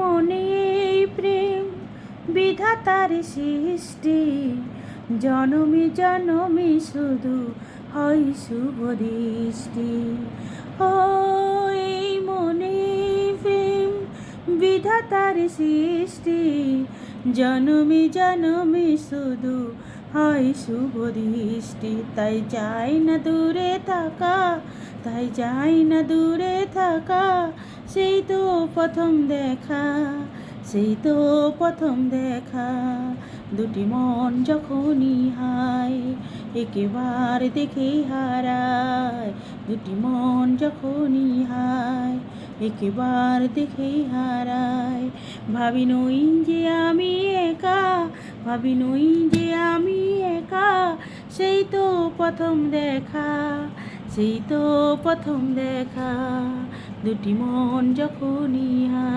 মনে এই প্রেম বিধাতার সৃষ্টি, জনমে জনমে শুধু হয় শুভ দৃষ্টি। ও এই মনে প্রেম বিধাতার সৃষ্টি, জনমে জনমে শুধু হয় শুভ দৃষ্টি। তাই যাই না দূরে থাকা, তাই যাই না দূরে থাকা, সেই তো প্রথম দেখা, সেই তো প্রথম দেখা। দুটি মন যখনই হায় একেবারে দেখে হারায়, দুটি মন যখনই হায় একেবারে দেখে হারায়। ভাবি নই যে আমি একা, ভাবি নই যে আমি একা, সেই তো প্রথম দেখা, সেই তো প্রথম দেখা। দুটি মন যখনই হায়।